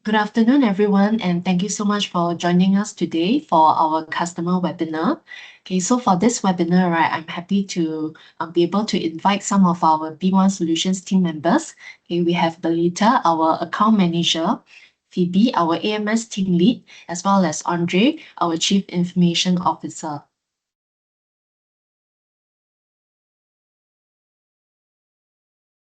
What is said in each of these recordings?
Good afternoon, everyone, and thank you so much for joining us today for our customer webinar. Okay, so for this webinar, right, I'm happy to be able to invite some of our B1 Solutions team members. Okay, we have Belita, our account manager, Phoebe, our AMS team lead, as well as Andre, our chief information officer.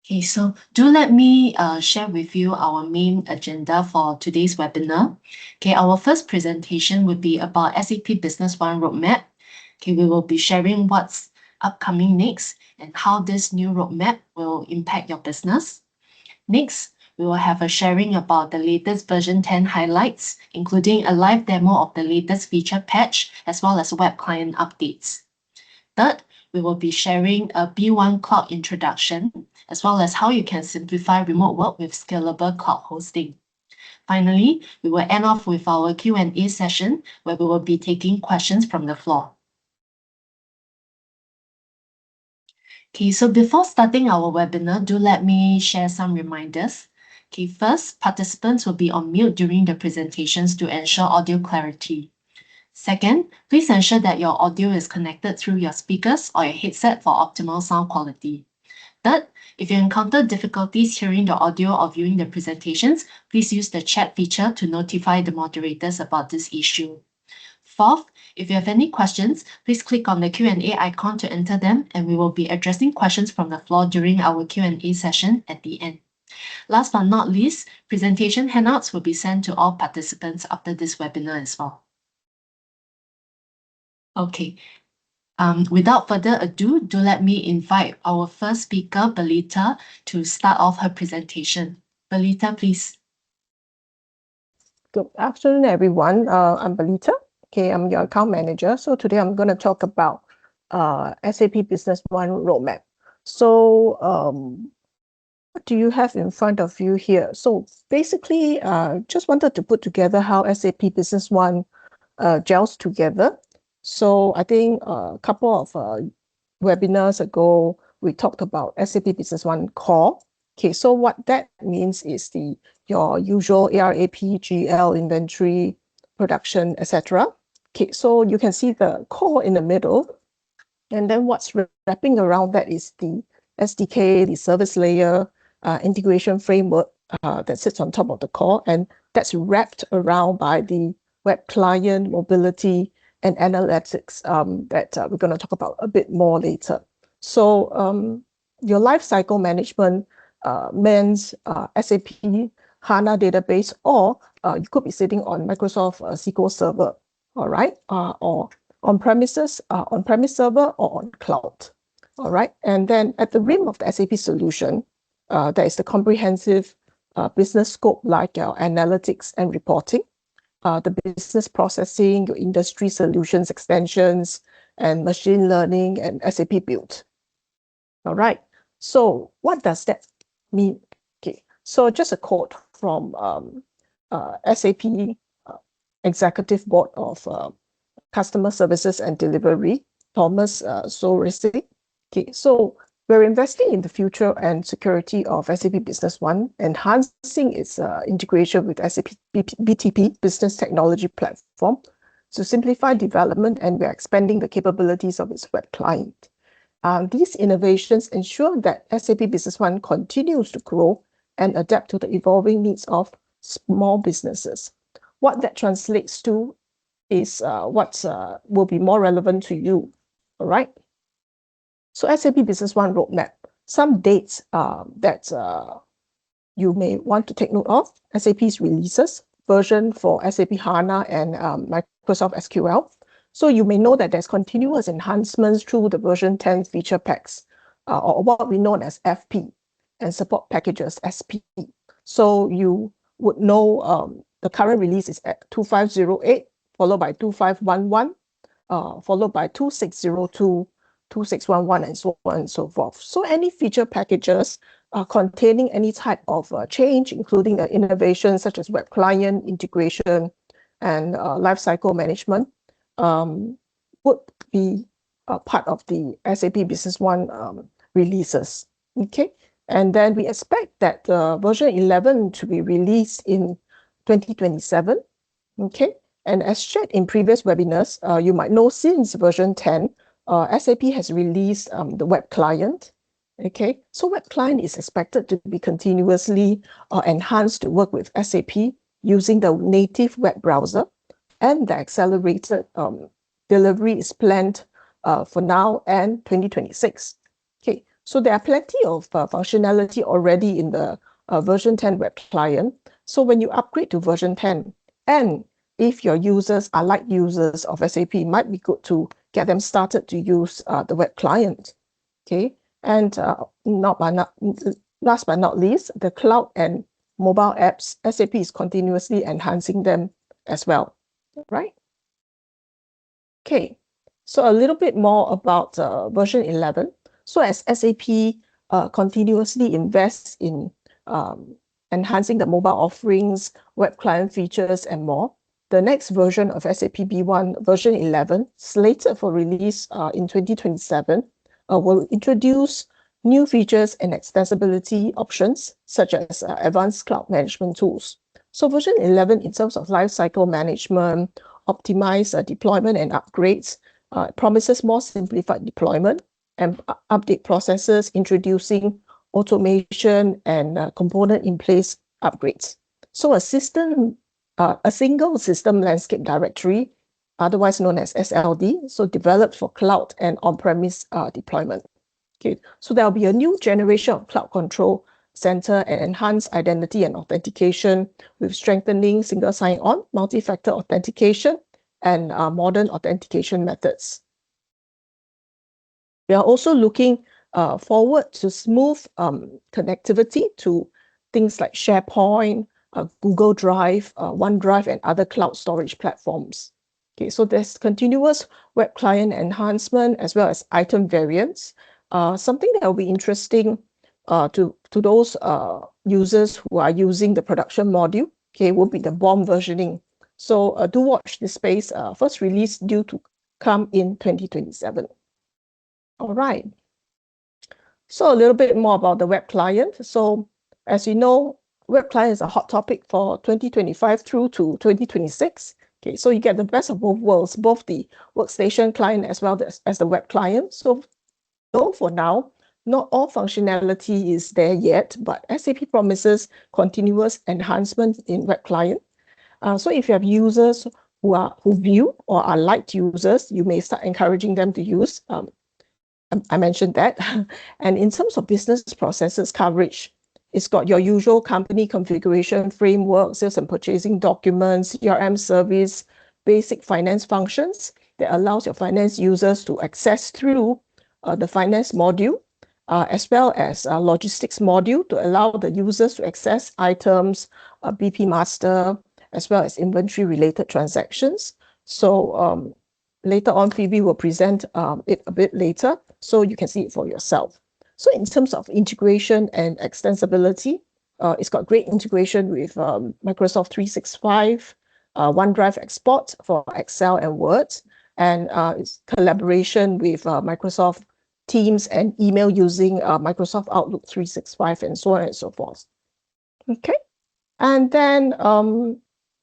Okay, so do let me share with you our main agenda for today's webinar. Okay, our first presentation would be about SAP Business One Roadmap. Okay, we will be sharing what's upcoming next and how this new roadmap will impact your business. Next, we will have a sharing about the latest version 10 highlights, including a live demo of the latest feature patch, as well as web client updates. Third, we will be sharing a B1 cloud introduction, as well as how you can simplify remote work with scalable cloud hosting. Finally, we will end off with our Q&A session, where we will be taking questions from the floor. Okay, so before starting our webinar, do let me share some reminders. Okay, first, participants will be on mute during the presentations to ensure audio clarity. Second, please ensure that your audio is connected through your speakers or your headset for optimal sound quality. Third, if you encounter difficulties hearing the audio or viewing the presentations, please use the chat feature to notify the moderators about this issue. Fourth, if you have any questions, please click on the Q&A icon to enter them, and we will be addressing questions from the floor during our Q&A session at the end. Last but not least, presentation handouts will be sent to all participants after this webinar as well. Okay, without further ado, do let me invite our first speaker, Belita, to start off her presentation. Belita, please. Good afternoon, everyone. I'm Belita. Okay, I'm your account manager. So today I'm going to talk about SAP Business One Roadmap. So what do you have in front of you here? So basically, just wanted to put together how SAP Business One gels together. So I think a couple of webinars ago, we talked about SAP Business One Core. Okay, so what that means is your usual ARAP, GL, inventory, production, etc. Okay, so you can see the core in the middle, and then what's wrapping around that is the SDK, the service layer, integration framework that sits on top of the core, and that's wrapped around by the web client, mobility, and analytics that we're going to talk about a bit more later. So your lifecycle management means SAP HANA database, or you could be sitting on Microsoft SQL Server, all right, or on-premises, on-premise server, or on cloud, all right. And then at the rim of the SAP solution, there is the comprehensive business scope like your analytics and reporting, the business processing, your industry solutions, extensions, and machine learning, and SAP Build. All right. So what does that mean? Okay. So just a quote from SAP Executive Board of Customer Services and Delivery, Thomas Soresi. Okay. So we're investing in the future and security of SAP Business One, enhancing its integration with SAP BTP, Business Technology Platform, to simplify development, and we're expanding the capabilities of its web client. These innovations ensure that SAP Business One continues to grow and adapt to the evolving needs of small businesses. What that translates to is what will be more relevant to you, all right? So SAP Business One Roadmap, some dates that you may want to take note of: SAP's releases, version for SAP HANA and Microsoft SQL. So you may know that there's continuous enhancements through the version 10 feature packs, or what we know as FP, and support packages, SP. So you would know the current release is at 2508, followed by 2511, followed by 2602, 2611, and so on and so forth. So any feature packages containing any type of change, including innovation such as web client integration and lifecycle management, would be part of the SAP Business One releases. Okay, and then we expect that version 11 to be released in 2027. Okay, and as shared in previous webinars, you might know since version 10, SAP has released the web client. Okay, so web client is expected to be continuously enhanced to work with SAP using the native web browser, and the accelerated delivery is planned for now and 2026. Okay, so there are plenty of functionality already in the version 10 web client. So when you upgrade to version 10, and if your users are light users of SAP, it might be good to get them started to use the web client. Okay, and last but not least, the cloud and mobile apps, SAP is continuously enhancing them as well, right? Okay, so a little bit more about version 11. So as SAP continuously invests in enhancing the mobile offerings, web client features, and more, the next version of SAP B1, version 11, slated for release in 2027, will introduce new features and extensibility options, such as advanced cloud management tools. So version 11, in terms of lifecycle management, optimize deployment and upgrades, promises more simplified deployment and update processes, introducing automation and component in place upgrades. So a single system landscape directory, otherwise known as SLD, so developed for cloud and on-premise deployment. Okay, so there'll be a new generation of cloud control center and enhanced identity and authentication with strengthening single sign-on, multi-factor authentication, and modern authentication methods. We are also looking forward to smooth connectivity to things like SharePoint, Google Drive, OneDrive, and other cloud storage platforms. Okay, so there's continuous web client enhancement as well as item variants. Something that will be interesting to those users who are using the production module, okay, will be the BOM versioning. So do watch this space. First release due to come in 2027. All right. So a little bit more about the web client. So as you know, web client is a hot topic for 2025 through to 2026. Okay, so you get the best of both worlds, both the workstation client as well as the web client. So for now, not all functionality is there yet, but SAP promises continuous enhancement in web client. So if you have users who view or are light users, you may start encouraging them to use. I mentioned that. And in terms of business processes coverage, it's got your usual company configuration framework, sales and purchasing documents, CRM service, basic finance functions that allows your finance users to access through the finance module, as well as a logistics module to allow the users to access items, BP master, as well as inventory related transactions. So later on, Phoebe will present it a bit later, so you can see it for yourself. So in terms of integration and extensibility, it's got great integration with Microsoft 365, OneDrive export for Excel and Word, and it's collaboration with Microsoft Teams and email using Microsoft Outlook 365 and so on and so forth. Okay, and then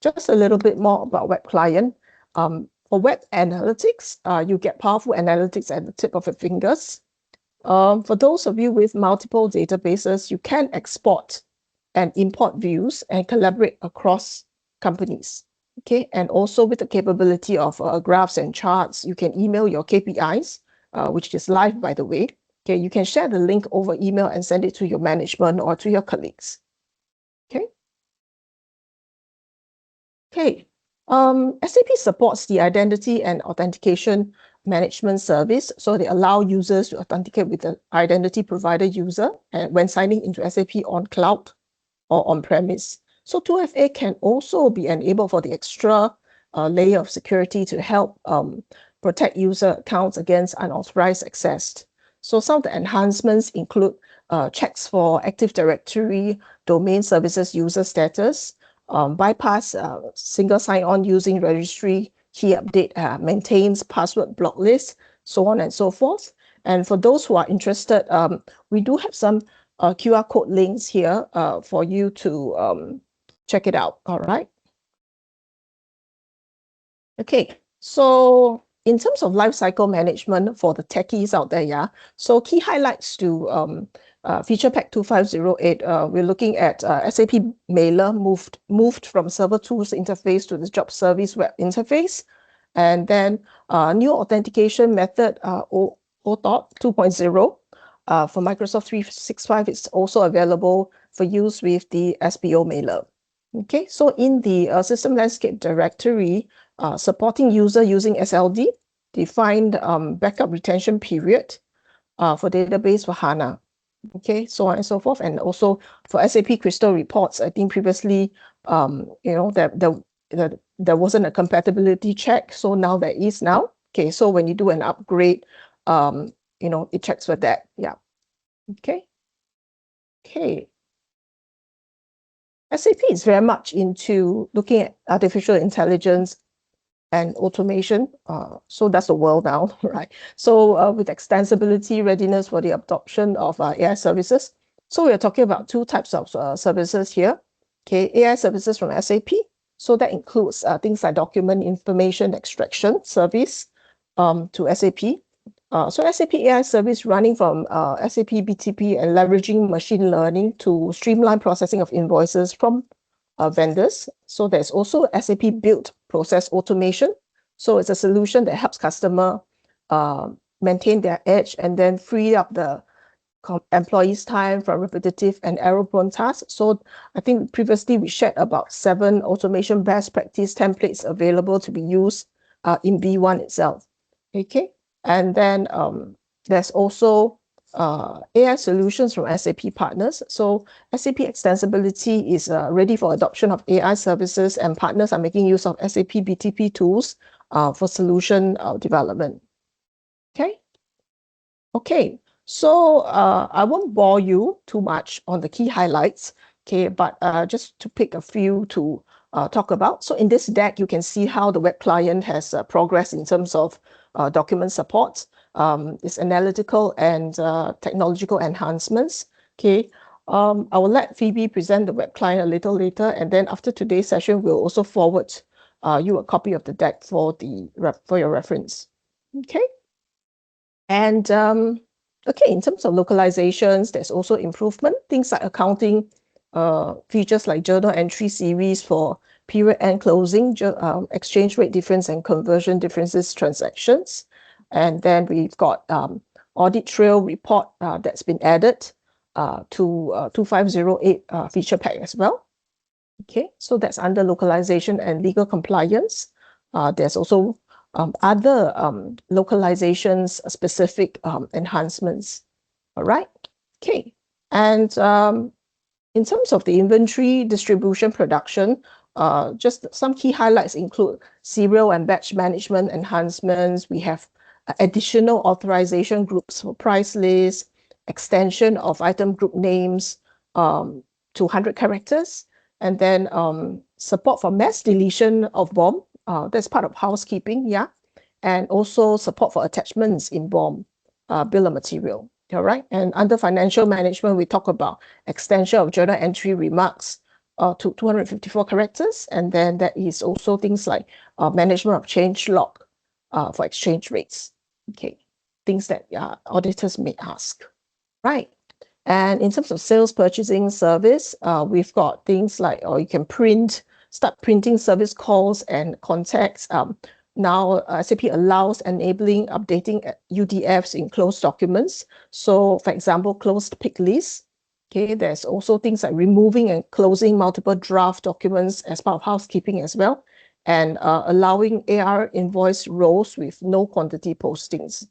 just a little bit more about web client. For web analytics, you get powerful analytics at the tip of your fingers. For those of you with multiple databases, you can export and import views and collaborate across companies. Okay, and also with the capability of graphs and charts, you can email your KPIs, which is live, by the way. Okay, you can share the link over email and send it to your management or to your colleagues. Okay. Okay. SAP supports the identity and authentication management service, so they allow users to authenticate with the identity provider user and when signing into SAP on cloud or on-premise. So 2FA can also be enabled for the extra layer of security to help protect user accounts against unauthorized access. So some of the enhancements include checks for Active Directory, domain services user status, bypass single sign-on using registry, key update, maintains password block list, so on and so forth. And for those who are interested, we do have some QR code links here for you to check it out, all right? Okay, so in terms of life cycle management for the techies out there, yeah. So key highlights to feature pack 2508. We're looking at SAP Mailer moved from server tools interface to the job service web interface, and then new authentication method OAuth 2.0 for Microsoft 365. It's also available for use with the SBO Mailer. Okay, so in the system landscape directory, supporting user using SLD, defined backup retention period for database for HANA. Okay, so on and so forth. And also for SAP Crystal reports, I think previously, there wasn't a compatibility check. So now there is now. Okay, so when you do an upgrade, it checks for that. Yeah. Okay. Okay. SAP is very much into looking at artificial intelligence and automation. So that's the world now, right? So with extensibility, readiness for the adoption of AI services. So we're talking about two types of services here. Okay, AI services from SAP. So that includes things like document information extraction service to SAP. So SAP AI service running from SAP BTP and leveraging machine learning to streamline processing of invoices from vendors. So there's also SAP built process automation. So it's a solution that helps customer maintain their edge and then free up the employees' time from repetitive and error-prone tasks. So I think previously we shared about 7 automation best practice templates available to be used in B1 itself. Okay, and then there's also AI solutions from SAP partners. So SAP extensibility is ready for adoption of AI services, and partners are making use of SAP BTP tools for solution development. Okay. Okay, so I won't bore you too much on the key highlights, okay, but just to pick a few to talk about. So in this deck, you can see how the web client has progressed in terms of document support, its analytical and technological enhancements. Okay, I will let Phoebe present the web client a little later, and then after today's session, we'll also forward you a copy of the deck for your reference. Okay. And okay, in terms of localizations, there's also improvement. Things like accounting features like journal entry series for period end closing, exchange rate difference and conversion differences transactions. And then we've got audit trail report that's been added to 2508 feature pack as well. Okay, so that's under localization and legal compliance. There's also other localizations specific enhancements. All right. Okay. And in terms of the inventory distribution production, just some key highlights include serial and batch management enhancements. We have additional authorization groups for price lists, extension of item group names to 100 characters, and then support for mass deletion of BOM. That's part of housekeeping, yeah. And also support for attachments in BOM, bill of material. All right. And under financial management, we talk about extension of journal entry remarks to 254 characters. And then that is also things like management of change log for exchange rates. Okay. Things that auditors may ask. Right. And in terms of sales purchasing service, we've got things like, or you can start printing service calls and contacts. Now, SAP allows enabling updating UDFs in closed documents. So, for example, closed pick lists. Okay, there's also things like removing and closing multiple draft documents as part of housekeeping as well, and allowing AR invoice rows with no quantity postings.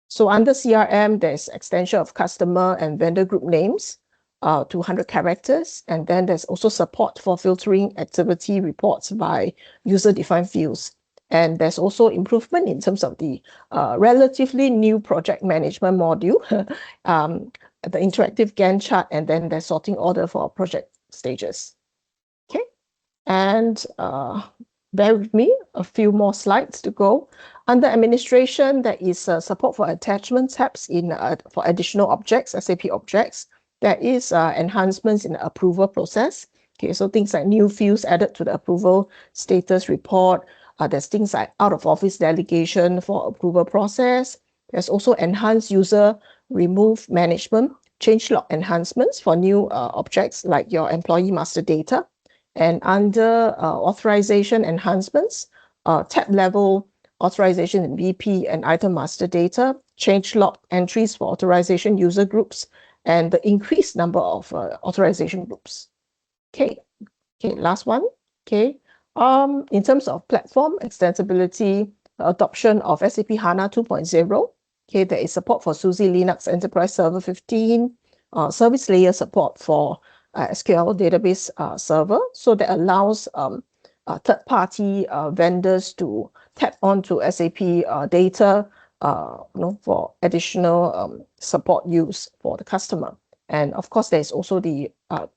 So under CRM, there's extension of customer and vendor group names to 100 characters. And then there's also support for filtering activity reports by user-defined fields. And there's also improvement in terms of the relatively new project management module, the interactive Gantt chart, and then the sorting order for project stages. Okay, and bear with me, a few more slides to go. Under administration, there is support for attachment tabs for additional objects, SAP objects. There is enhancements in the approval process. Okay, so things like new fields added to the approval status report, There's things like out-of-office delegation for approval process. There's also enhanced user remove management, change log enhancements for new objects like your employee master data. And under authorization enhancements, tab level authorization in BP and item master data, change log entries for authorization user groups, and the increased number of authorization groups. Okay, last one. Okay, in terms of platform extensibility, adoption of SAP HANA 2.0. Okay, there is support for SUSE Linux Enterprise Server 15, service layer support for SQL database server, so that allows third-party vendors to tap onto SAP data, for additional support use for the customer. And of course, there's also the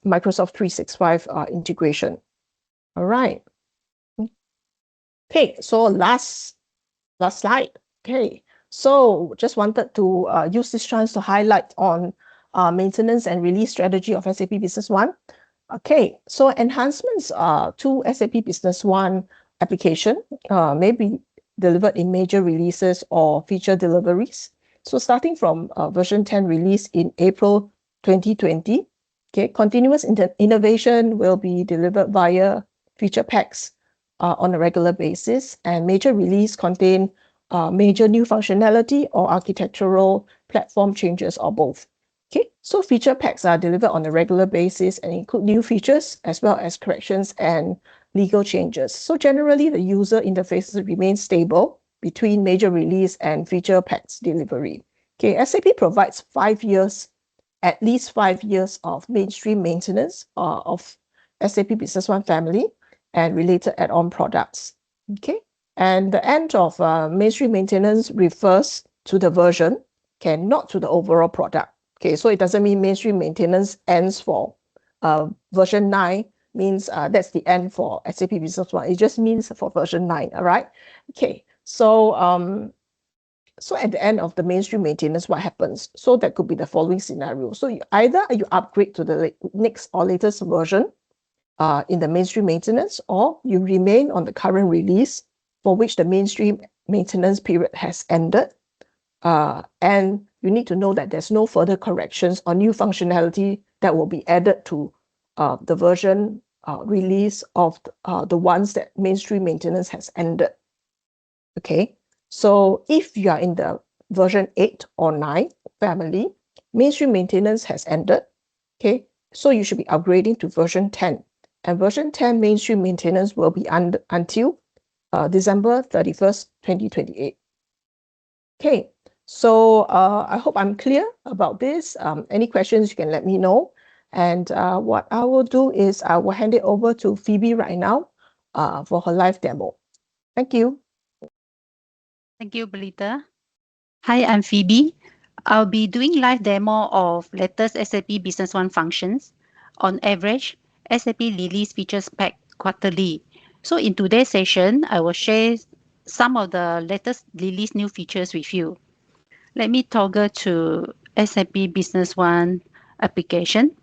Microsoft 365 integration. All right. Okay, so last slide. Okay, so just wanted to use this chance to highlight on maintenance and release strategy of SAP Business One. Okay, so enhancements to SAP Business One application may be delivered in major releases or feature deliveries. So starting from version 10 release in April 2020, okay, continuous innovation will be delivered via feature packs on a regular basis, and major release contain major new functionality or architectural platform changes or both. Okay, so feature packs are delivered on a regular basis and include new features as well as corrections and legal changes. So generally, the user interfaces remain stable between major release and feature packs delivery. Okay, SAP provides 5 years, at least 5 years of mainstream maintenance of SAP Business One family and related add-on products. Okay, and the end of mainstream maintenance refers to the version, okay, not to the overall product. Okay, so it doesn't mean mainstream maintenance ends for version 9 means that's the end for SAP Business One. It just means for version 9, all right? Okay, so so at the end of the mainstream maintenance, what happens? So that could be the following scenario. So either you upgrade to the next or latest version in the mainstream maintenance, or you remain on the current release for which the mainstream maintenance period has ended. And you need to know that there's no further corrections or new functionality that will be added to the version release of the ones that mainstream maintenance has ended. Okay, so if you are in the version 8 or 9 family, mainstream maintenance has ended. Okay, so you should be upgrading to version 10. And version 10 mainstream maintenance will be until December 31st, 2028. Okay, so I hope I'm clear about this. Any questions, you can let me know. And what I will do is I will hand it over to Phoebe right now for her live demo. Thank you. Thank you, Belita. Hi, I'm Phoebe. I'll be doing live demo of latest SAP Business One functions. On average, SAP release features pack quarterly. So in today's session, I will share some of the latest release new features with you. Let me toggle to SAP Business One application.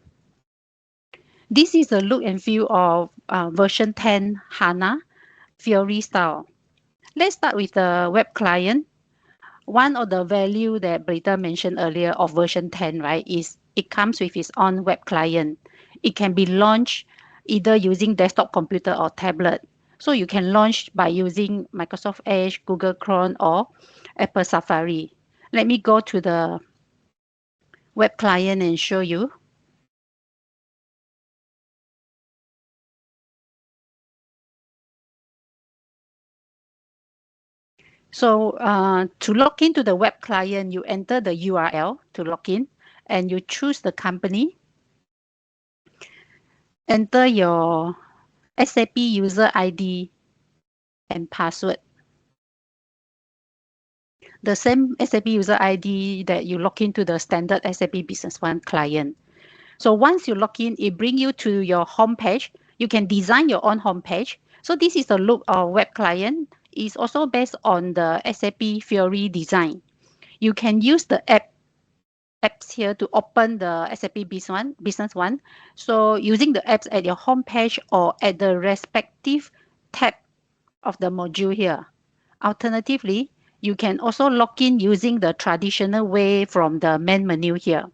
This is a look and feel of version 10 HANA Fiori style. Let's start with the web client. One of the value that Belita mentioned earlier of version 10, right, is it comes with its own web client. It can be launched either using desktop computer or tablet. So you can launch by using Microsoft Edge, Google Chrome, or Apple Safari. Let me go to the web client and show you. So to log into the web client, you enter the URL to log in and you choose the company. Enter your SAP user ID and password. The same SAP user ID that you log into the standard SAP Business One client. So once you log in, it brings you to your home page. You can design your own home page. So this is the look of web client. It's also based on the SAP Fiori design. You can use the apps here to open the SAP Business One. So using the apps at your home page or at the respective tab of the module here. Alternatively, you can also log in using the traditional way from the main menu here.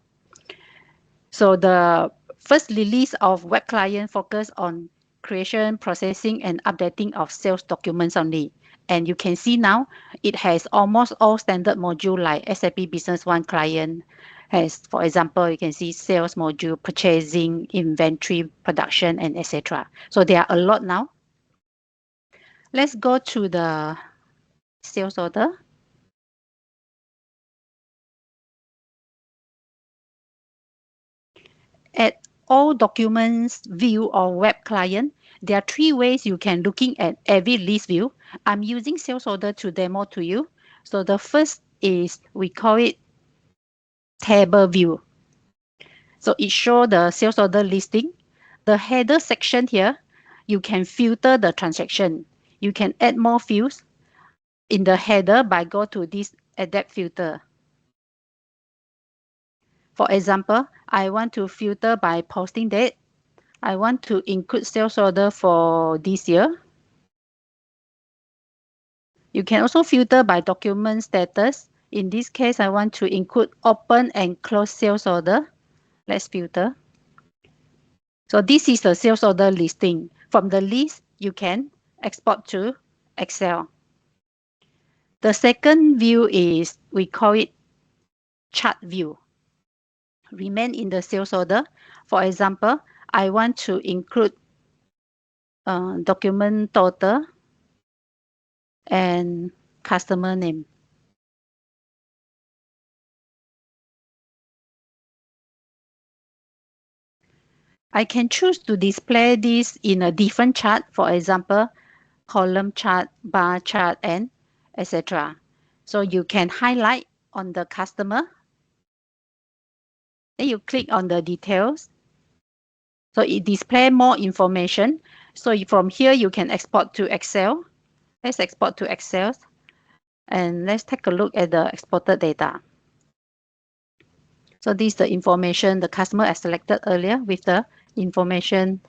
So the first release of web client focus on creation, processing, and updating of sales documents only. And you can see now it has almost all standard module like SAP Business One Client has, for example, you can see sales module, purchasing, inventory, production, and etc. So there are a lot now. Let's go to the sales order. At all documents view or web client, there are three ways you can looking at every list view. I'm using sales order to demo to you. So the first is we call it table view. So it show the sales order listing. The header section here, you can filter the transaction. You can add more fields in the header by go to this adapt filter. For example, I want to filter by posting date. I want to include sales order for this year. You can also filter by document status. In this case, I want to include open and close sales order. Let's filter. So this is the sales order listing. From the list, you can export to Excel. The second view is, we call it chart view. Remain in the sales order. For example, I want to include document total and customer name. I can choose to display this in a different chart, for example, column chart, bar chart, and etc. So you can highlight on the customer. Then you click on the details. So it displays more information. So from here, you can export to Excel. Let's export to Excel. And let's take a look at the exported data. So this is the information the customer has selected earlier with the information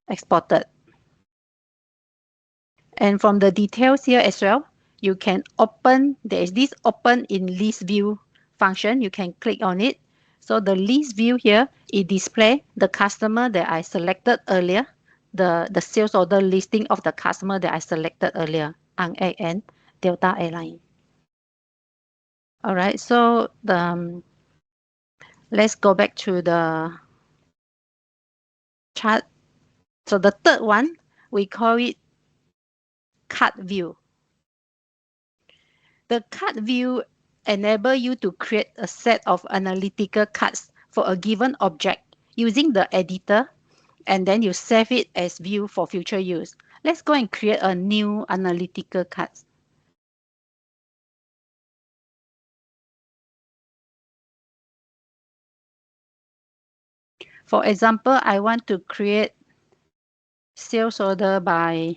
exported. And from the details here as well, you can open, there is this open in list view function. You can click on it. So the list view here, it displays the customer that I selected earlier, the sales order listing of the customer that I selected earlier, Ang Ek and Delta Airline. All right, so let's go back to the chart. So the third one, we call it card view. The card view enable you to create a set of analytical cards for a given object using the editor, and then you save it as view for future use. Let's go and create a new analytical card. For example, I want to create sales order by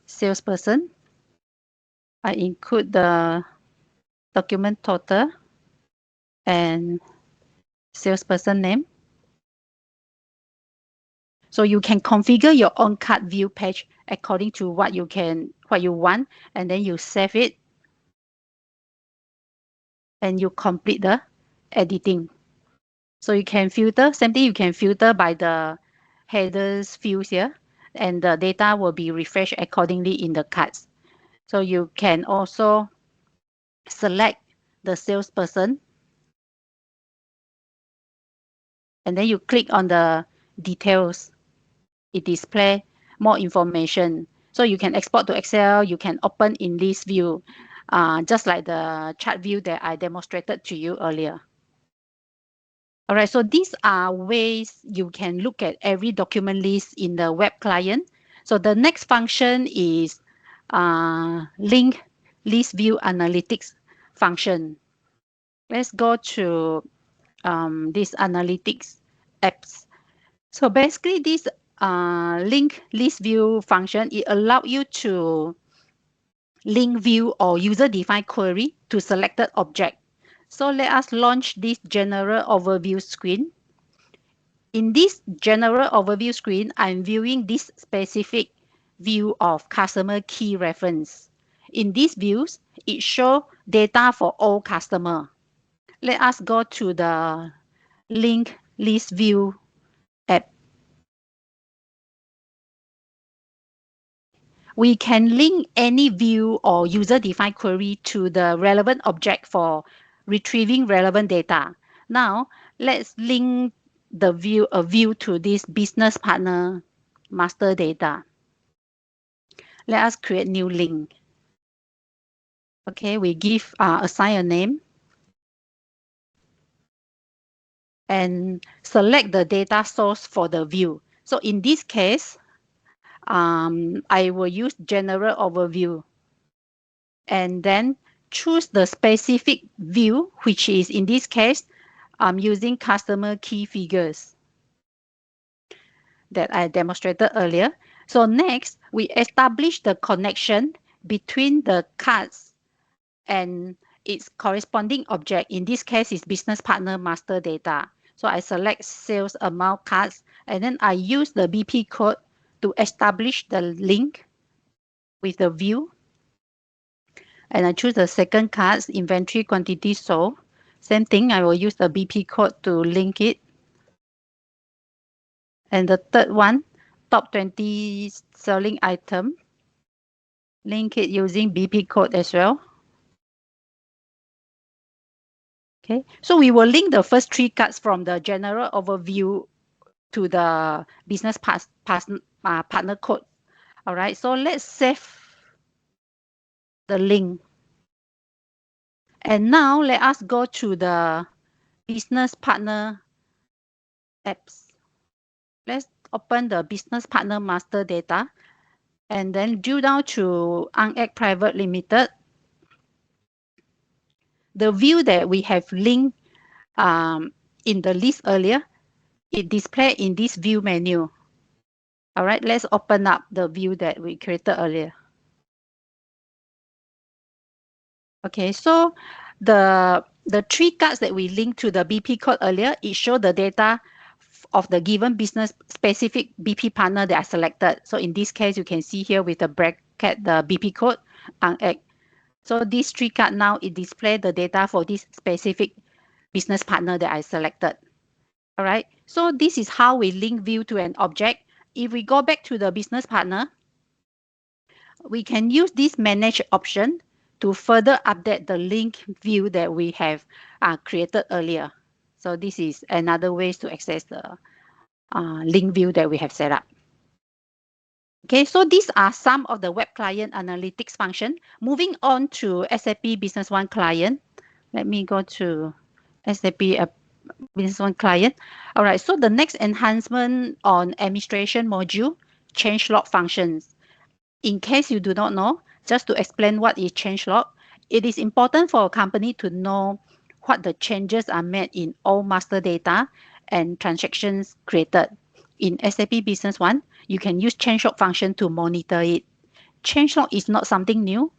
salesperson. I include the document total and salesperson name. So you can configure your own card view page according to what you want, and then you save it and you complete the editing. So you can filter, same thing, you can filter by the headers fields here, and the data will be refreshed accordingly in the cards. So you can also select the salesperson, and then you click on the details. It displays more information. So you can export to Excel, you can open in list view, just like the chart view that I demonstrated to you earlier. All right, so these are ways you can look at every document list in the web client. So the next function is link list view analytics function. Let's go to this analytics apps. So basically this link list view function, it allows you to link view or user-defined query to selected object. So let us launch this general overview screen. In this general overview screen, I'm viewing this specific view of customer key reference. In these views, it shows data for all customer. Let us go to the link list view app. We can link any view or user-defined query to the relevant object for retrieving relevant data. Now, let's link a view to this business partner master data. Let us create new link. Okay, we give assign a name and select the data source for the view. So in this case, I will use general overview and then choose the specific view, which is in this case, I'm using customer key figures that I demonstrated earlier. So next, we establish the connection between the cards and its corresponding object. In this case, is business partner master data. So I select sales amount cards, and then I use the BP code to establish the link with the view. And I choose the second cards, inventory quantity sold. Same thing, I will use the BP code to link it. And the third one, top 20 selling item, link it using BP code as well. Okay, so we will link the first three cards from the general overview to the business partner code. All right, so let's save the link. And now let us go to the business partner apps. Let's open the business partner master data and then drill down to UNAC Private Limited. The view that we have linked in the list earlier, it displays in this view menu. All right, let's open up the view that we created earlier. Okay, so the three cards that we linked to the BP code earlier, it showed the data of the given business specific BP partner that I selected. So in this case, you can see here with the bracket, the BP code. So these three cards now, it displays the data for this specific business partner that I selected. All right, so this is how we link view to an object. If we go back to the business partner, we can use this manage option to further update the link view that we have created earlier. So this is another way to access the link view that we have set up. Okay, so these are some of the web client analytics function. Moving on to SAP Business One Client. Let me go to SAP Business One Client. All right, so the next enhancement on administration module, change log functions. In case you do not know, just to explain what is change log, it is important for a company to know what the changes are made in all master data and transactions created. In SAP Business One, you can use change log function to monitor it. Change log is not something new.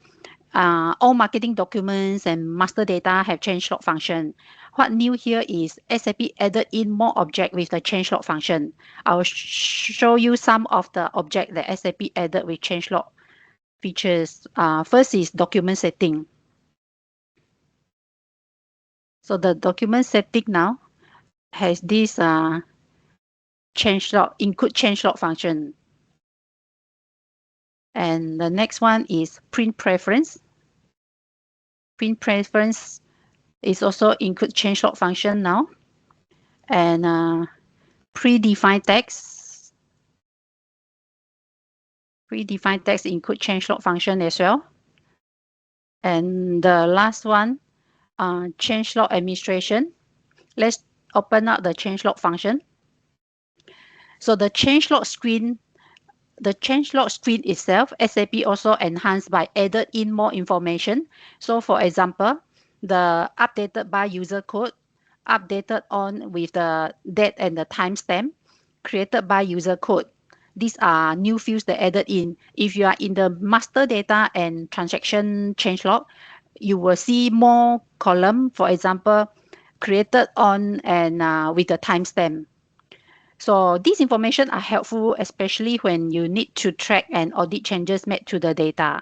All marketing documents and master data have change log function. What new here is SAP added in more object with the change log function. I'll show you some of the object that SAP added with change log features. First is document setting. So the document setting now has this change log, include change log function. And the next one is print preference. Print preference is also include change log function now. And predefined text. Predefined text include change log function as well. And the last one, change log administration. Let's open up the change log function. So the change log screen itself, SAP also enhanced by added in more information. So for example, the updated by user code, updated on with the date and the timestamp, created by user code. These are new fields that added in. If you are in the master data and transaction change log, you will see more column, for example, created on and with the timestamp. So these information are helpful, especially when you need to track and audit changes made to the data.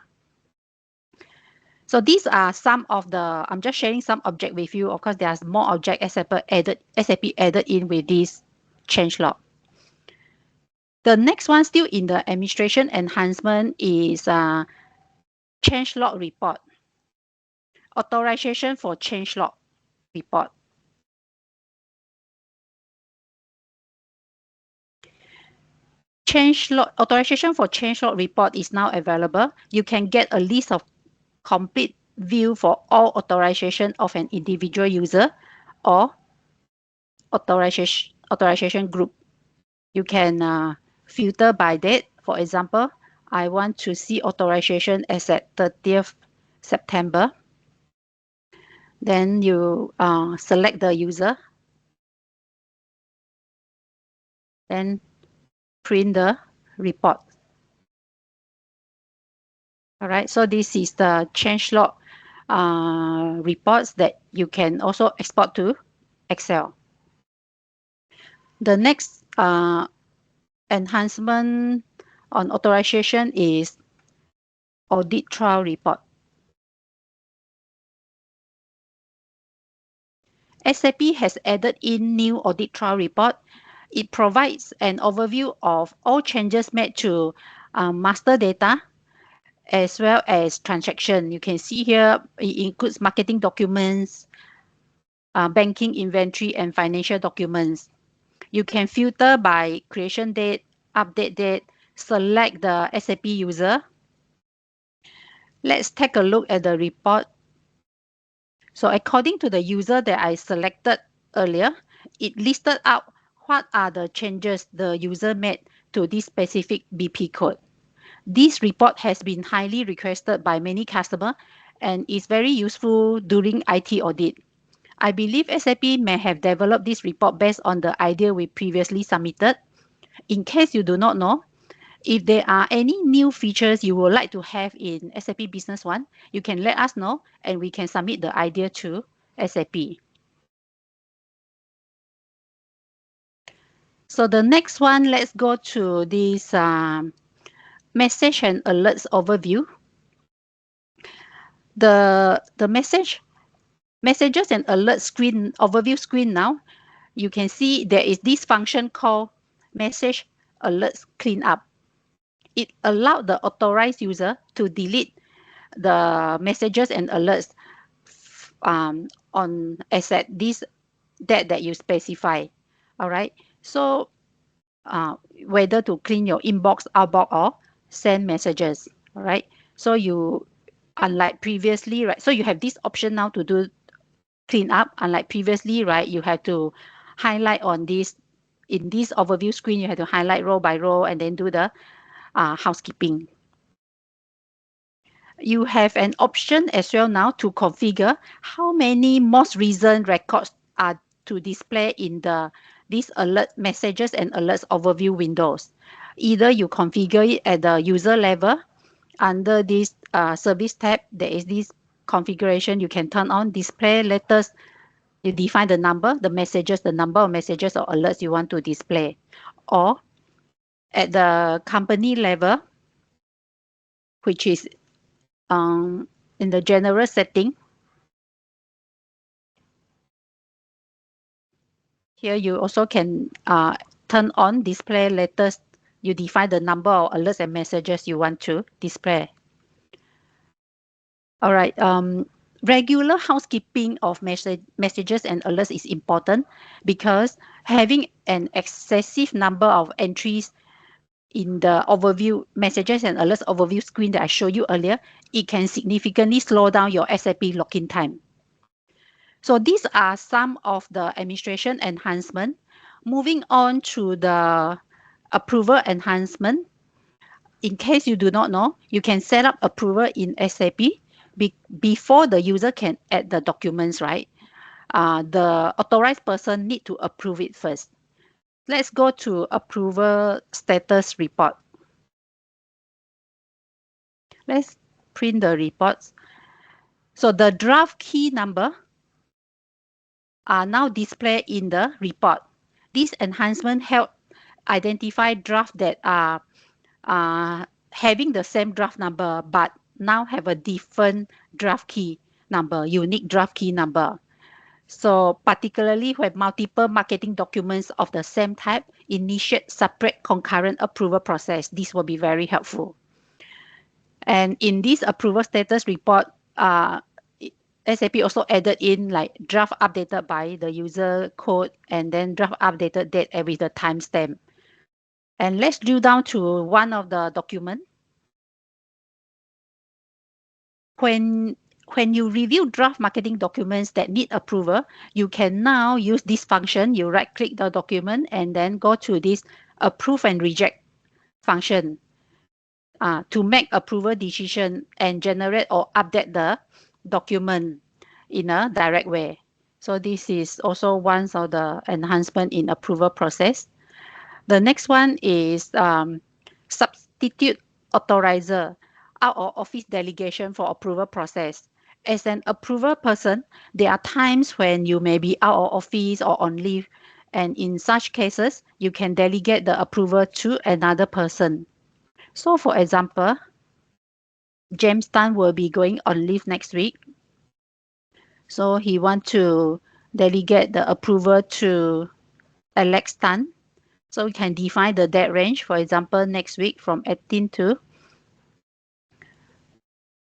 So these are some of the, I'm just sharing some object with you. Of course, there's more object SAP added in with this change log. The next one, still in the administration enhancement, is change log report. Authorization for change log report. Authorization for change log report is now available. You can get a list of complete view for all authorization of an individual user or authorization group. You can filter by date. For example, I want to see authorization as at 30th September. Then you select the user. Then print the report. All right, so this is the change log reports that you can also export to Excel. The next enhancement on authorization is audit trial report. SAP has added in new audit trial report. It provides an overview of all changes made to master data as well as transaction. You can see here it includes marketing documents, banking inventory, and financial documents. You can filter by creation date, update date, select the SAP user. Let's take a look at the report. So according to the user that I selected earlier, it listed out what are the changes the user made to this specific BP code. This report has been highly requested by many customers and is very useful during IT audit. I believe SAP may have developed this report based on the idea we previously submitted. In case you do not know, if there are any new features you would like to have in SAP Business One, you can let us know and we can submit the idea to SAP. So the next one, let's go to this message and alerts overview. The messages and alerts screen overview screen now, you can see there is this function called message alerts cleanup. It allowed the authorized user to delete the messages and alerts on asset this that you specify. All right. So whether to clean your inbox, outbox, or send messages. All right. So you, unlike previously, right? So you have this option now to do clean up. Unlike previously, right? You have to highlight on this. In this overview screen, you have to highlight row by row and then do the housekeeping. You have an option as well now to configure how many most recent records are to display in these alert messages and alerts overview windows. Either you configure it at the user level under this service tab. There is this configuration you can turn on display latest. You define the number, the messages, the number of messages or alerts you want to display. Or at the company level, which is in the general setting, here you also can turn on display latest. You define the number of alerts and messages you want to display. All right. Regular housekeeping of messages and alerts is important because having an excessive number of entries in the overview messages and alerts overview screen that I showed you earlier, it can significantly slow down your SAP login time. So these are some of the administration enhancement. Moving on to the approval enhancement. In case you do not know, you can set up approval in SAP before the user can add the documents, right? The authorized person need to approve it first. Let's go to approval status report. Let's print the reports. So the draft key number are now displayed in the report. This enhancement help identify drafts that are having the same draft number, but now have a different draft key number, unique draft key number. So particularly when multiple marketing documents of the same type initiate separate concurrent approval process, this will be very helpful. And in this approval status report, SAP also added in like draft updated by the user code and then draft updated date with the timestamp. And let's drill down to one of the document. When you review draft marketing documents that need approval, you can now use this function. You right click the document and then go to this approve and reject function to make approval decision and generate or update the document in a direct way. So this is also one of the enhancement in approval process. The next one is substitute authorizer, out of office delegation for approval process. As an approval person, there are times when you may be out of office or on leave, and in such cases, you can delegate the approval to another person. So for example, James Tan will be going on leave next week. So he wants to delegate the approval to Alex Tan. So we can define the date range, for example, next week from 18 to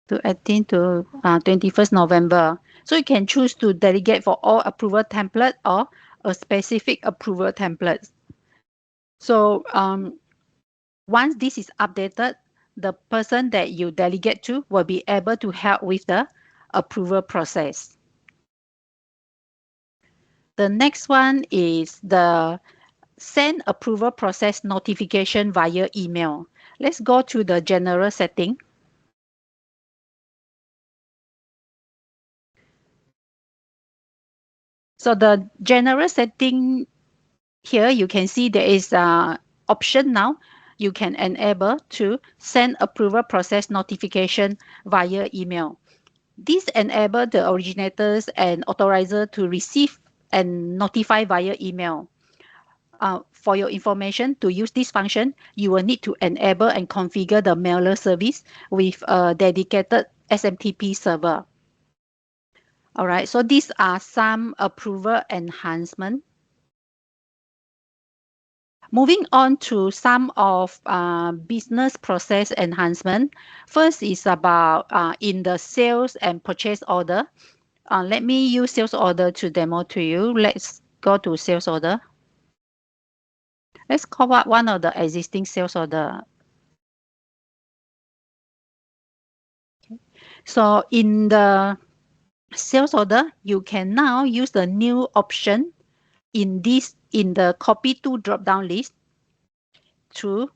21st November. So you can choose to delegate for all approval template or a specific approval template. So once this is updated, the person that you delegate to will be able to help with the approval process. The next one is the send approval process notification via email. Let's go to the general setting. So the general setting here, you can see there is an option now. You can enable to send approval process notification via email. This enables the originators and authorizer to receive and notify via email. For your information, to use this function, you will need to enable and configure the mailer service with a dedicated SMTP server. All right, so these are some approval enhancement. Moving on to some of business process enhancement. First is about in the sales and purchase order. Let me use sales order to demo to you. Let's go to sales order. Let's call up one of the existing sales order. So in the sales order, you can now use the new option in the copy to drop down list to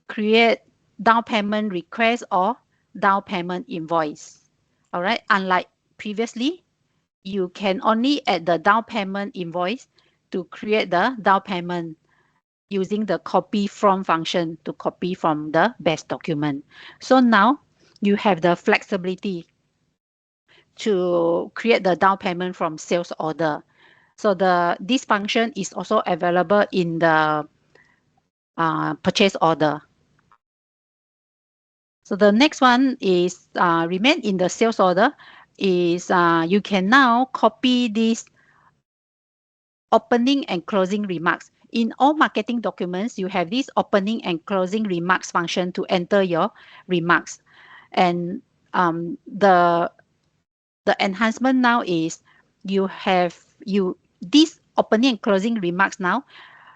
create down payment request or down payment invoice. All right, unlike previously, you can only add the down payment invoice to create the down payment using the copy from function to copy from the best document. So now you have the flexibility to create the down payment from sales order. So this function is also available in the purchase order. So the next one is remain in the sales order is you can now copy this opening and closing remarks. In all marketing documents, you have this opening and closing remarks function to enter your remarks. And the enhancement now is this opening and closing remarks now,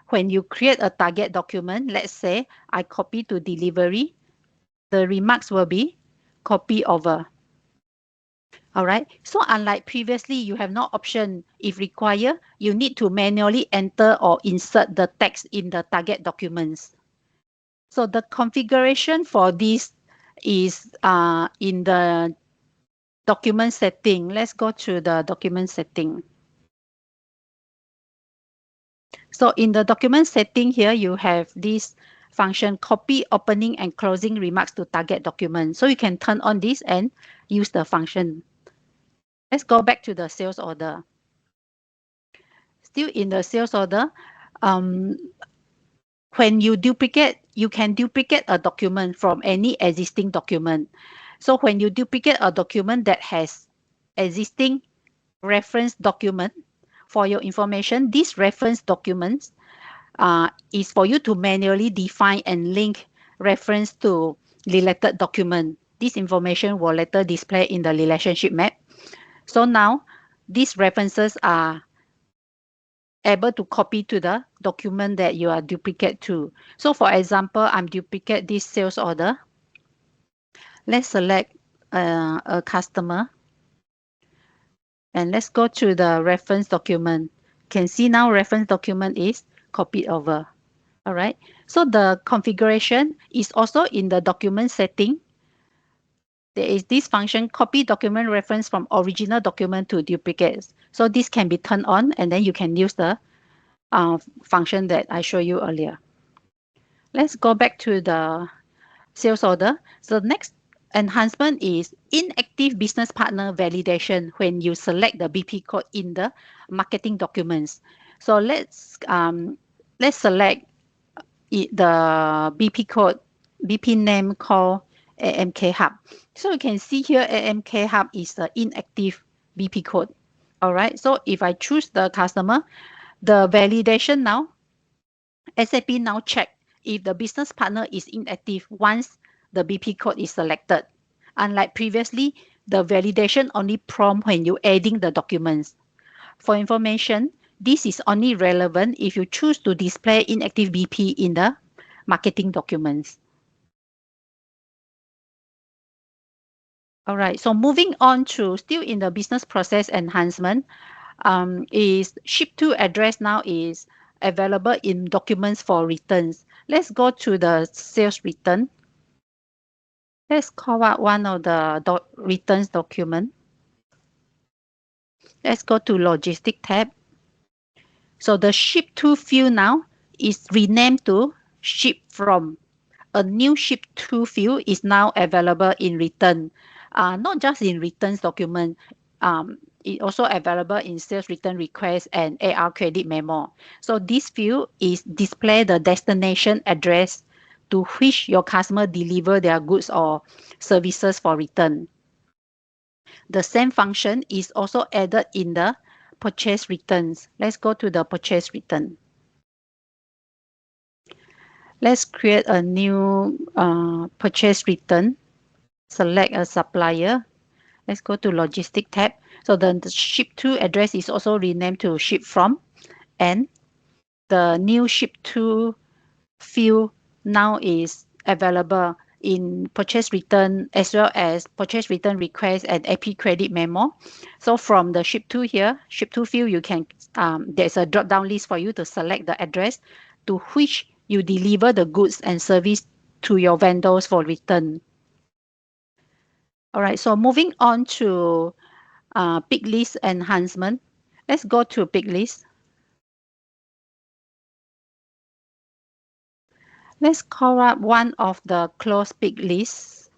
when you create a target document, let's say I copy to delivery, the remarks will be copy over. All right. So unlike previously, you have no option. If required, you need to manually enter or insert the text in the target documents. So the configuration for this is in the document setting. Let's go to the document setting. So in the document setting here, you have this function copy opening and closing remarks to target document. So you can turn on this and use the function. Let's go back to the sales order. Still in the sales order, when when you duplicate, you can duplicate a document from any existing document. So when you duplicate a document that has existing reference document, for your information, these reference documents is for you to manually define and link reference to related document. This information will later display in the relationship map. So now these references are able to copy to the document that you are duplicate to. So for example, I'm duplicate this sales order. Let's select a customer and let's go to the reference document. Can see now reference document is copied over. All right. So the configuration is also in the document setting. There is this function copy document reference from original document to duplicates. So this can be turned on and then you can use the function that I showed you earlier. Let's go back to the sales order. So the next enhancement is inactive business partner validation when you select the BP code in the marketing documents. So let's select the BP code, BP name called AMK Hub. So you can see here AMK Hub is the inactive BP code. All right. So if I choose the customer, the validation now, SAP now check if the business partner is inactive once the BP code is selected. Unlike previously, the validation only prompt when you adding the documents. For information, this is only relevant if you choose to display inactive BP in the marketing documents. All right, so moving on to still in the business process enhancement, is ship to address now is available in documents for returns. Let's go to the sales return. Let's call out one of the returns document. Let's go to logistic tab. So the ship to field now is renamed to ship from. A new ship to field is now available in return, not just in returns document. It also available in sales return request and AR credit memo. So this field is display the destination address to which your customer deliver their goods or services for return. The same function is also added in the purchase returns. Let's go to the purchase return. Let's create a new purchase return. Select a supplier. Let's go to logistic tab. So the ship to address is also renamed to ship from, and the new ship to field now is available in purchase return as well as purchase return request and AP credit memo. So from the ship to here, ship to field, you can there's a drop down list for you to select the address to which you deliver the goods and service to your vendors for return. All right, so moving on to pick list enhancement. Let's go to pick list. Let's call up one of the closed pick lists.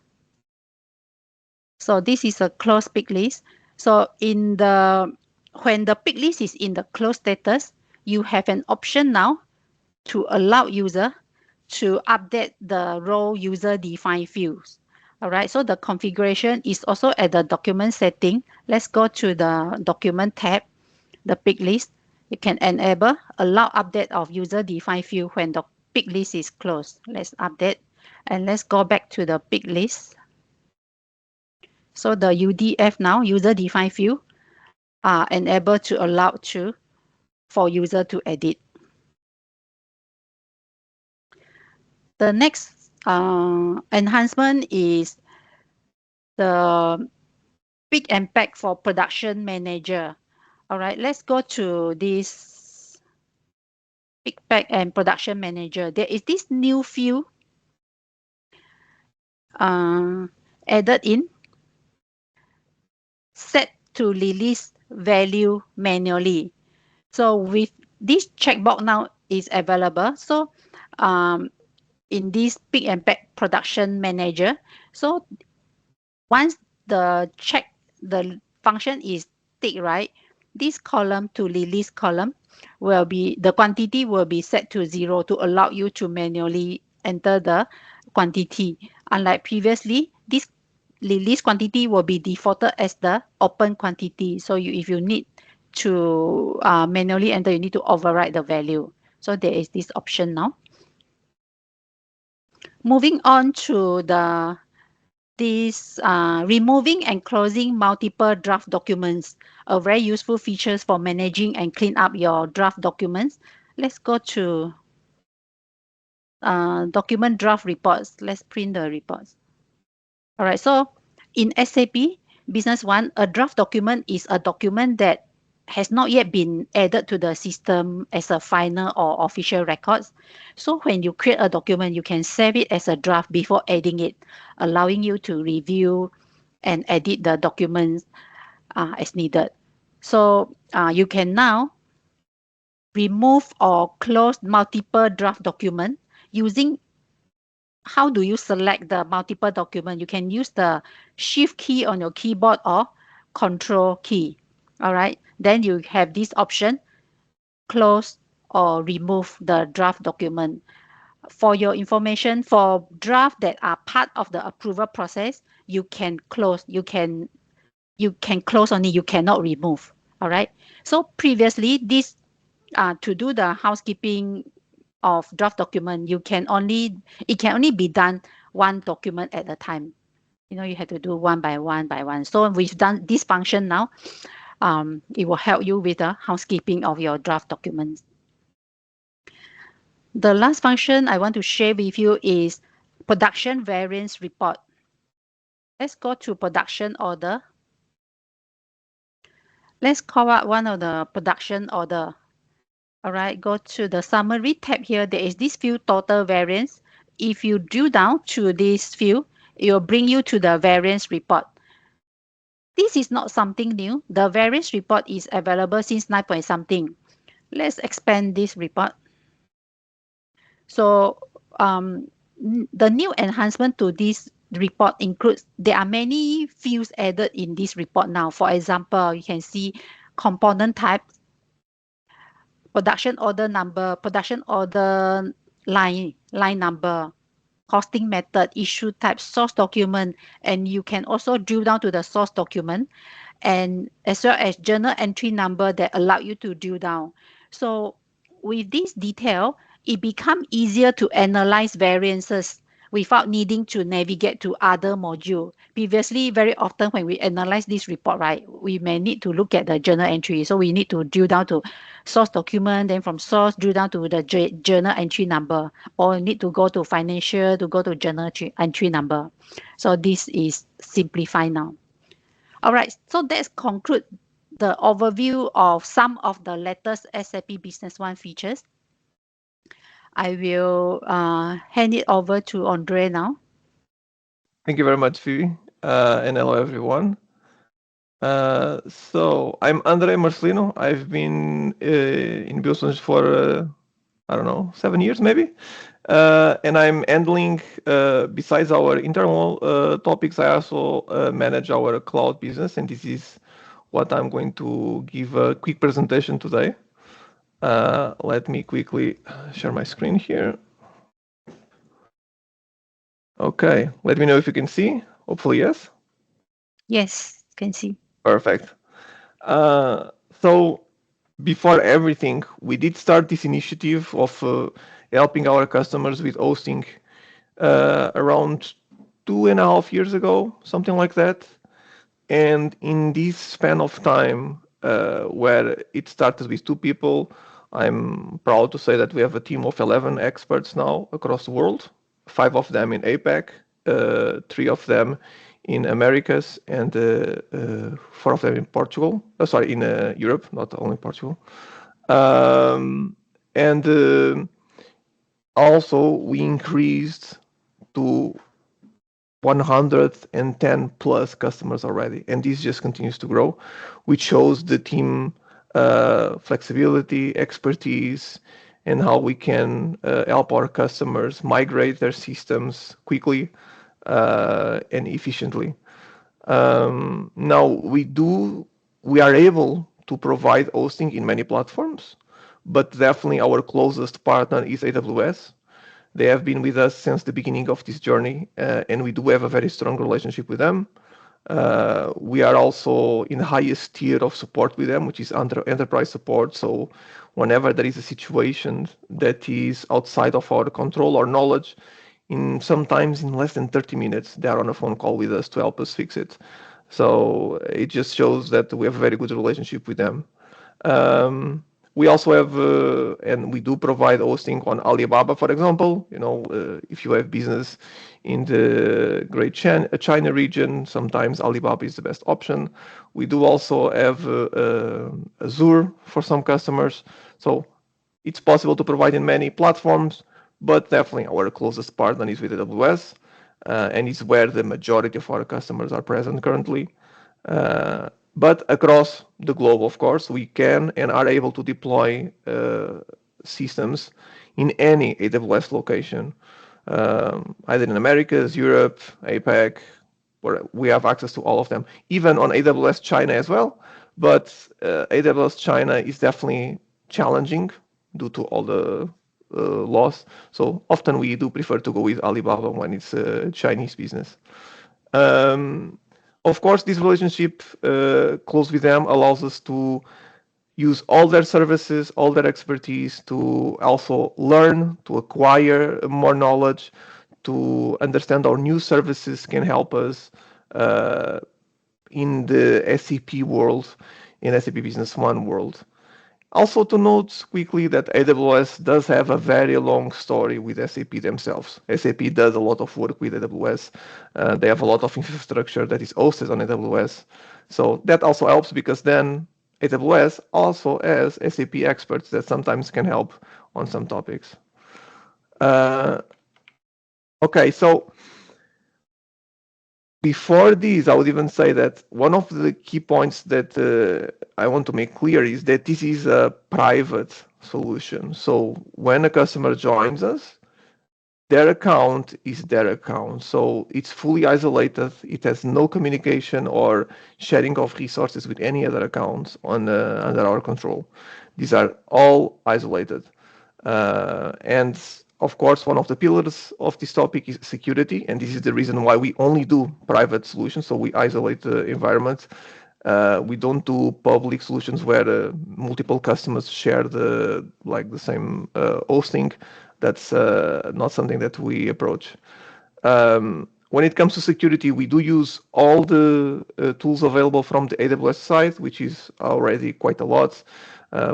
So this is a closed pick list. So when the pick list is in the closed status, you have an option now to allow user to update the row user defined fields. All right, so the configuration is also at the document setting. Let's go to the document tab, the pick list. You can enable allow update of user defined field when the pick list is closed. Let's update and let's go back to the pick list. So the UDF now, user defined field, are enabled to allow for user to edit. The next enhancement is the pick and pack for production manager. All right, let's go to this pick, pack, and production manager. There is this new field added in, set to release value manually. So with this checkbox now is available. So in this pick and pack production manager, so once the function is ticked, right, this column to release column will be, the quantity will be set to 0 to allow you to manually enter the quantity. Unlike previously, this release quantity will be defaulted as the open quantity. So if you need to manually enter, you need to override the value. So there is this option now. Moving on to this removing and closing multiple draft documents, a very useful features for managing and clean up your draft documents. Let's go to document draft reports. Let's print the reports. All right, so in SAP Business One, a draft document is a document that has not yet been added to the system as a final or official records. So when you create a document, you can save it as a draft before adding it, allowing you to review and edit the documents as needed. So you can now remove or close multiple draft documents using, how do you select the multiple document? You can use the shift key on your keyboard or control key. All right. Then you have this option, close or remove the draft document. For your information, for draft that are part of the approval process, you can close. You can close only, you cannot remove. All right. So previously, this to do the housekeeping of draft document, it can only be done one document at a time. You have to do one by one by one. So we've done this function now. It will help you with the housekeeping of your draft documents. The last function I want to share with you is production variance report. Let's go to production order. Let's call out one of the production order. All right, go to the summary tab here. There is this field, total variance. If you drill down to this field, it will bring you to the variance report. This is not something new. The variance report is available since 9 point something. Let's expand this report. So the new enhancement to this report includes, there are many fields added in this report now. For example, you can see component type, production order number, production order line number, costing method, issue type, source document, and you can also drill down to the source document, and as well as journal entry number that allow you to drill down. So with this detail, it becomes easier to analyze variances without needing to navigate to other module. Previously, very often when we analyze this report, right, we may need to look at the journal entry. So we need to drill down to source document, then from source, drill down to the journal entry number, or need to go to financial to go to journal entry number. So this is simplified now. All right, so let's conclude the overview of some of the latest SAP Business One features. I will hand it over to Andre now. Thank you very much, Phoebe, and hello everyone. So I'm Andre Marcelino. I've been in business for I don't know, 7 years maybe, and I'm handling besides our internal topics, I also manage our cloud business, and this is what I'm going to give a quick presentation today. Let me quickly share my screen here. Okay, let me know if you can see. Hopefully, yes. Yes, can see. Perfect. So before everything, we did start this initiative of helping our customers with hosting around 2.5 years ago, something like that. And in this span of time, where it started with 2 people, I'm proud to say that we have a team of 11 experts now across the world, 5 of them in APAC, 3 of them in Americas, and 4 of them in Portugal. In Europe, not only Portugal. And also we increased to 110 plus customers already, and this just continues to grow, which shows the team flexibility, expertise, and how we can help our customers migrate their systems quickly and efficiently. Now we are able to provide hosting in many platforms, but definitely our closest partner is AWS. They have been with us since the beginning of this journey, and we do have a very strong relationship with them. We are also in the highest tier of support with them, which is under enterprise support. So whenever there is a situation that is outside of our control or knowledge, in sometimes in less than 30 minutes, they are on a phone call with us to help us fix it. So it just shows that we have a very good relationship with them. Um, we also have, and we do provide hosting on Alibaba, for example. If you have business in the Great China region, sometimes Alibaba is the best option. We do also have Azure for some customers. So it's possible to provide in many platforms, but definitely our closest partner is with AWS, and it's where the majority of our customers are present currently. But across the globe, of course, we can and are able to deploy systems in any AWS location, either in Americas, Europe, APAC, where we have access to all of them, even on AWS China as well. But AWS China is definitely challenging due to all the laws. So often we do prefer to go with Alibaba when it's a Chinese business. Of course, this relationship close with them allows us to use all their services, all their expertise to also learn, to acquire more knowledge, to understand how new services can help us in the SAP world, in SAP Business One world. Also to note quickly that AWS does have a very long story with SAP themselves. SAP does a lot of work with AWS. They have a lot of infrastructure that is hosted on AWS. So that also helps because then AWS also has SAP experts that sometimes can help on some topics. Okay, so before this, I would even say that one of the key points that I want to make clear is that this is a private solution. So when a customer joins us, their account is their account. So it's fully isolated. It has no communication or sharing of resources with any other accounts under our control. These are all isolated. And of course, one of the pillars of this topic is security, and this is the reason why we only do private solutions. So we isolate the environment. We don't do public solutions where multiple customers share the same hosting. That's not something that we approach. When it comes to security, we do use all the tools available from the AWS side, which is already quite a lot.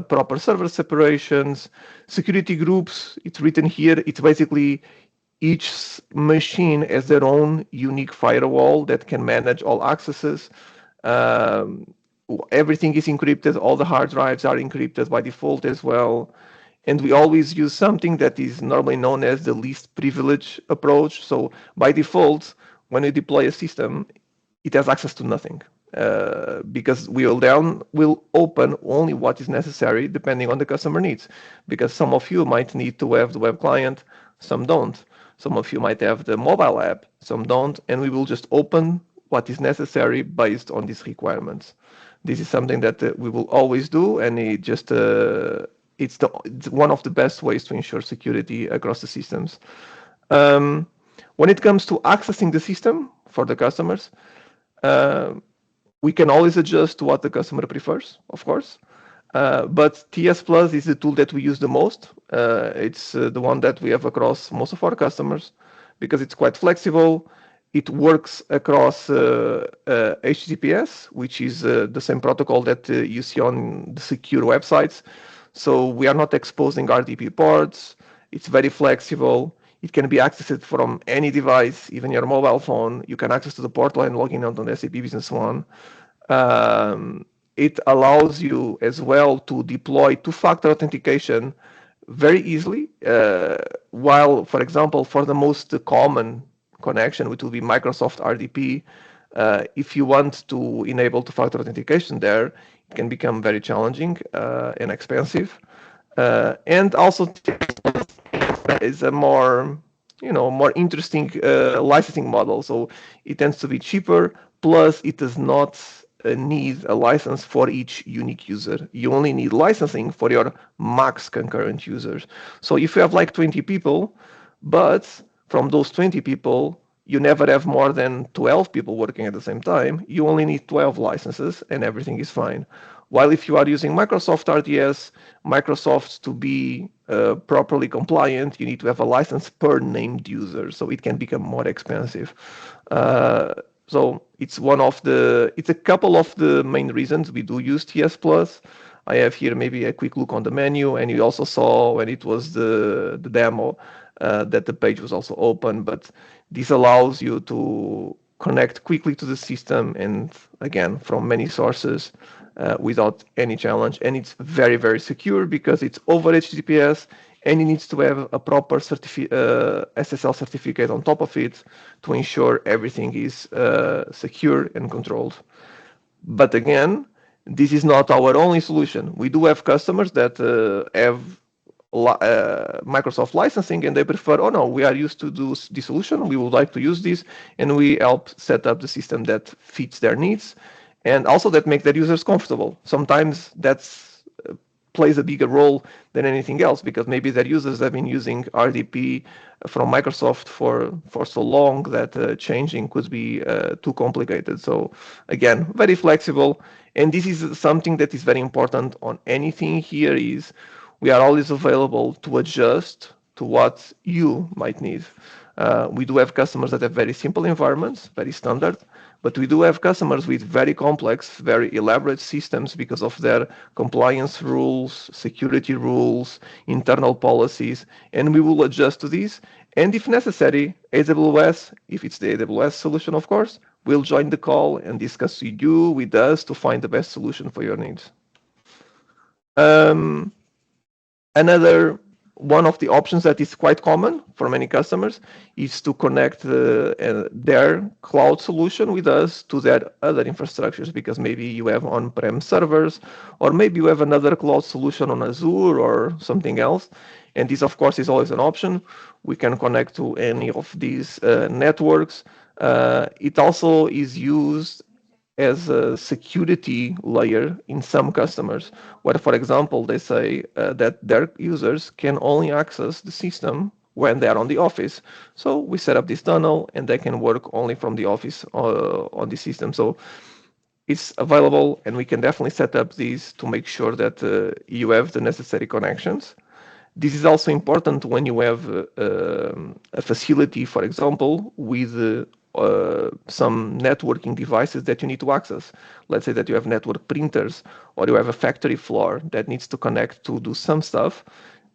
Proper server separations, security groups, it's written here. It's basically each machine has their own unique firewall that can manage all accesses. Everything is encrypted. All the hard drives are encrypted by default as well. And we always use something that is normally known as the least privilege approach. So by default, when you deploy a system, it has access to nothing. Because we'll open only what is necessary depending on the customer needs. Because some of you might need to have the web client, some don't. Some of you might have the mobile app, some don't, and we will just open what is necessary based on these requirements. This is something that we will always do, and it's one of the best ways to ensure security across the systems. When it comes to accessing the system for the customers, we can always adjust to what the customer prefers, of course. But TS Plus is the tool that we use the most. It's the one that we have across most of our customers because it's quite flexible. It works across HTTPS, which is the same protocol that you see on the secure websites. So we are not exposing RDP ports. It's very flexible. It can be accessed from any device, even your mobile phone. You can access to the portal and log in on the SAP Business One. It allows you as well to deploy two-factor authentication very easily. While, for example, for the most common connection, which will be Microsoft RDP, if you want to enable two-factor authentication there, it can become very challenging and expensive. And also is a more interesting licensing model. So it tends to be cheaper. Plus, it does not need a license for each unique user. You only need licensing for your max concurrent users. So if you have like 20 people, but from those 20 people, you never have more than 12 people working at the same time, you only need 12 licenses and everything is fine. While if you are using Microsoft RDS, Microsoft to be properly compliant, you need to have a license per named user, so it can become more expensive. So it's a couple of the main reasons we do use TS Plus. I have here maybe a quick look on the menu, and you also saw when it was the demo that the page was also open, but this allows you to connect quickly to the system and again from many sources without any challenge. And it's very, very secure because it's over HTTPS and it needs to have a proper SSL certificate on top of it to ensure everything is secure and controlled. But again, this is not our only solution. We do have customers that have Microsoft licensing and they prefer, oh no, we are used to do this solution, we would like to use this, and we help set up the system that fits their needs and also that make their users comfortable. Sometimes that's plays a bigger role than anything else because maybe their users have been using RDP from Microsoft for so long that changing could be too complicated. So again, very flexible. And this is something that is very important on anything here is we are always available to adjust to what you might need. We do have customers that have very simple environments, very standard, but we do have customers with very complex, very elaborate systems because of their compliance rules, security rules, internal policies, and we will adjust to these. And if necessary, AWS, if it's the AWS solution, of course, will join the call and discuss with us to find the best solution for your needs. Another one of the options that is quite common for many customers is to connect their cloud solution with us to their other infrastructures because maybe you have on-prem servers or maybe you have another cloud solution on Azure or something else. And this, of course, is always an option. We can connect to any of these networks. It also is used as a security layer in some customers, where, for example, they say that their users can only access the system when they are on the office. So we set up this tunnel and they can work only from the office on the system. So it's available and we can definitely set up these to make sure that you have the necessary connections. This is also important when you have a facility, for example, with some networking devices that you need to access. Let's say that you have network printers or you have a factory floor that needs to connect to do some stuff.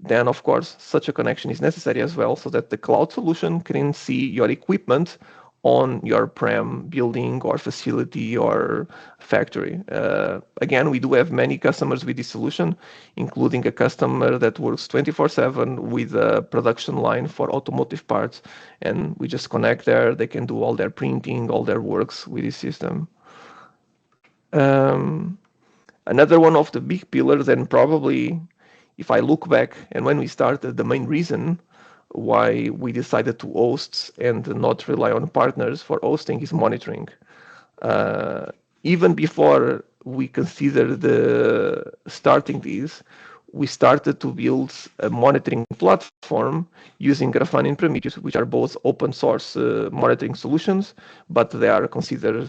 Then, of course, such a connection is necessary as well so that the cloud solution can see your equipment on your prem building or facility or factory. Again, we do have many customers with this solution, including a customer that works 24/7 with a production line for automotive parts. And we just connect there. They can do all their printing, all their works with this system. Another one of the big pillars, and probably if I look back and when we started, the main reason why we decided to host and not rely on partners for hosting is monitoring. Even before we considered starting these, we started to build a monitoring platform using Grafana and Prometheus, which are both open source monitoring solutions, but they are considered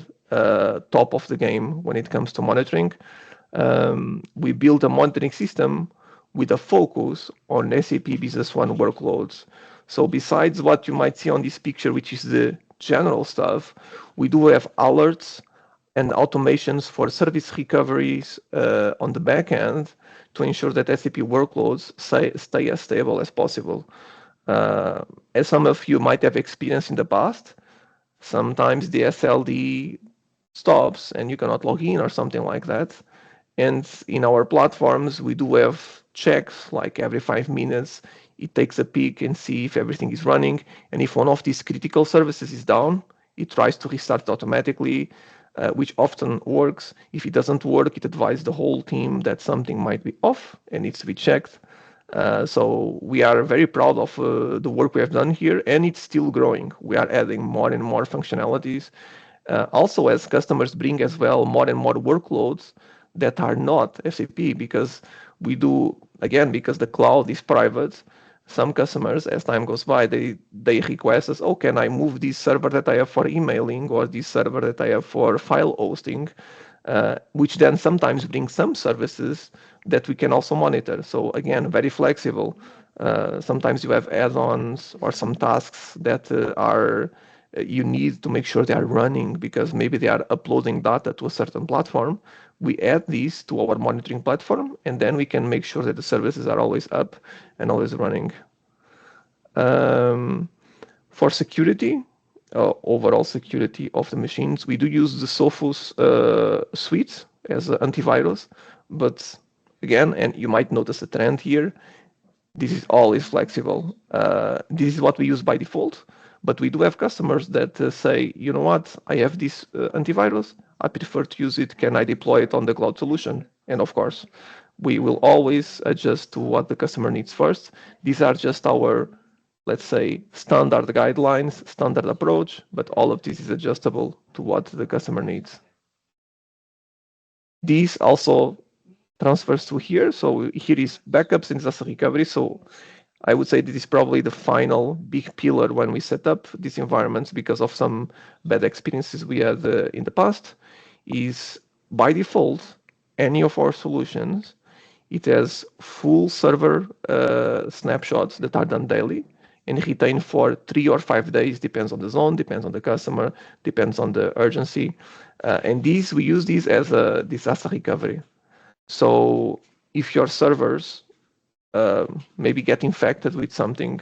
top of the game when it comes to monitoring. We built a monitoring system with a focus on SAP Business One workloads. So besides what you might see on this picture, which is the general stuff, we do have alerts and automations for service recoveries on the back end to ensure that SAP workloads stay as stable as possible. As some of you might have experienced in the past, sometimes the SLD stops and you cannot log in or something like that. And in our platforms, we do have checks like every 5 minutes. It takes a peek and see if everything is running. And if one of these critical services is down, it tries to restart automatically, which often works. If it doesn't work, it advises the whole team that something might be off and needs to be checked. So we are very proud of the work we have done here, and it's still growing. We are adding more and more functionalities. Also, as customers bring as well more and more workloads that are not SAP, because we do, again, because the cloud is private, some customers, as time goes by, they request us, oh, can I move this server that I have for emailing or this server that I have for file hosting, which then sometimes brings some services that we can also monitor. So again, very flexible. Sometimes you have add-ons or some tasks that are you need to make sure they are running because maybe they are uploading data to a certain platform. We add these to our monitoring platform, and then we can make sure that the services are always up and always running. For security, overall security of the machines, we do use the Sophos suite as an antivirus, but again, and you might notice a trend here, this is always flexible. This is what we use by default, but we do have customers that say, you know what, I have this antivirus, I prefer to use it, can I deploy it on the cloud solution? And of course, we will always adjust to what the customer needs first. These are just our, let's say, standard guidelines, standard approach, but all of this is adjustable to what the customer needs. These also transfers to here. So here is backups and disaster recovery. So I would say this is probably the final big pillar when we set up these environments because of some bad experiences we had in the past. Is by default, any of our solutions, it has full server snapshots that are done daily and retained for 3 or 5 days, depends on the zone, depends on the customer, depends on the urgency. And these we use these as a disaster recovery. So if your servers maybe get infected with something,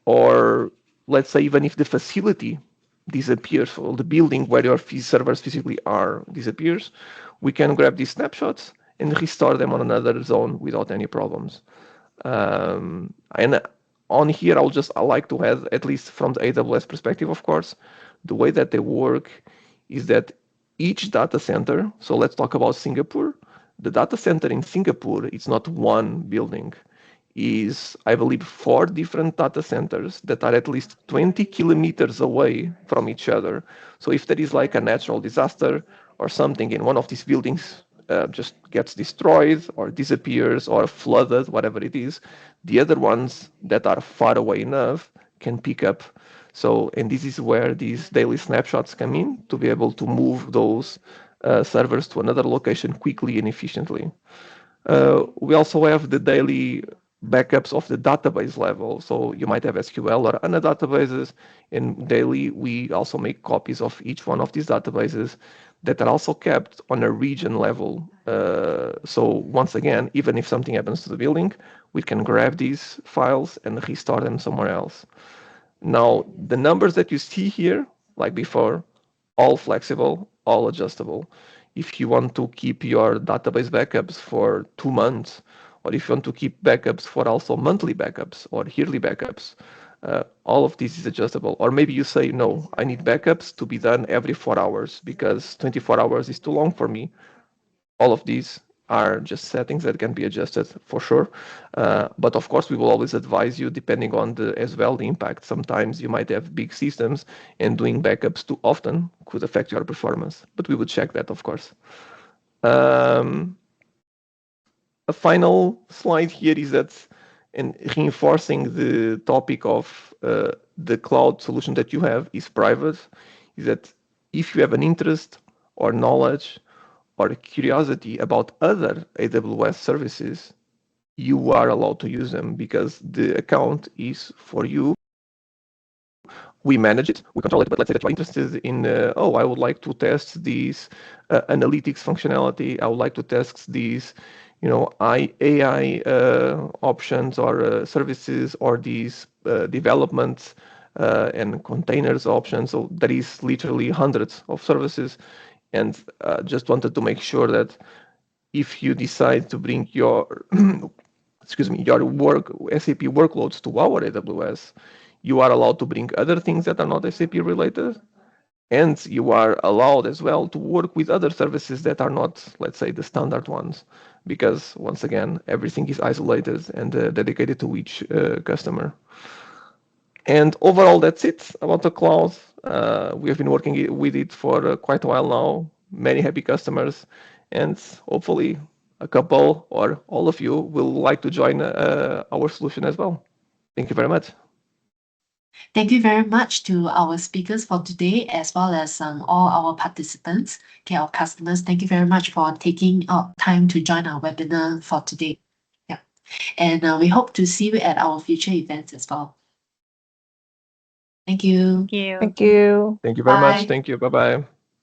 or let's say even if the facility disappears, or the building where your servers physically are disappears, we can grab these snapshots and restore them on another zone without any problems. And on here, I like to have, at least from the AWS perspective, of course, the way that they work is that each data center, so let's talk about Singapore, the data center in Singapore, it's not one building, is I believe 4 different data centers that are at least 20 kilometers away from each other. So if there is like a natural disaster or something in one of these buildings just gets destroyed or disappears or flooded, whatever it is, the other ones that are far away enough can pick up. So, and this is where these daily snapshots come in to be able to move those servers to another location quickly and efficiently. We also have the daily backups of the database level. So you might have SQL or other databases, and daily we also make copies of each one of these databases that are also kept on a region level. So once again, even if something happens to the building, we can grab these files and restore them somewhere else. Now, the numbers that you see here, like before, all flexible, all adjustable. If you want to keep your database backups for 2 months, or if you want to keep backups for also monthly backups or yearly backups, all of this is adjustable. Or maybe you say, no, I need backups to be done every 4 hours because 24 hours is too long for me. All of these are just settings that can be adjusted for sure. But of course, we will always advise you depending on as well the impact. Sometimes you might have big systems and doing backups too often could affect your performance. But we would check that, of course. A final slide here is that, and reinforcing the topic of the cloud solution that you have is private, is that if you have an interest or knowledge or curiosity about other AWS services, you are allowed to use them because the account is for you. We manage it, we control it, but let's say that you're interested in, I would like to test these analytics functionality. I would like to test these, AI options or services or these development and containers options. So there is literally hundreds of services, and just wanted to make sure that if you decide to bring your your SAP workloads to our AWS, you are allowed to bring other things that are not SAP related, and you are allowed as well to work with other services that are not, let's say, the standard ones, because once again, everything is isolated and dedicated to each customer. And overall, that's it about the cloud. We have been working with it for quite a while now. Many happy customers, and hopefully, a couple or all of you will like to join our solution as well. Thank you very much. Thank you very much to our speakers for today, as well as all our participants, okay, our customers. Thank you very much for taking out time to join our webinar for today. Yeah, and we hope to see you at our future events as well. Thank you. Thank you. Thank you. Thank you very much. Bye. Thank you. Bye bye.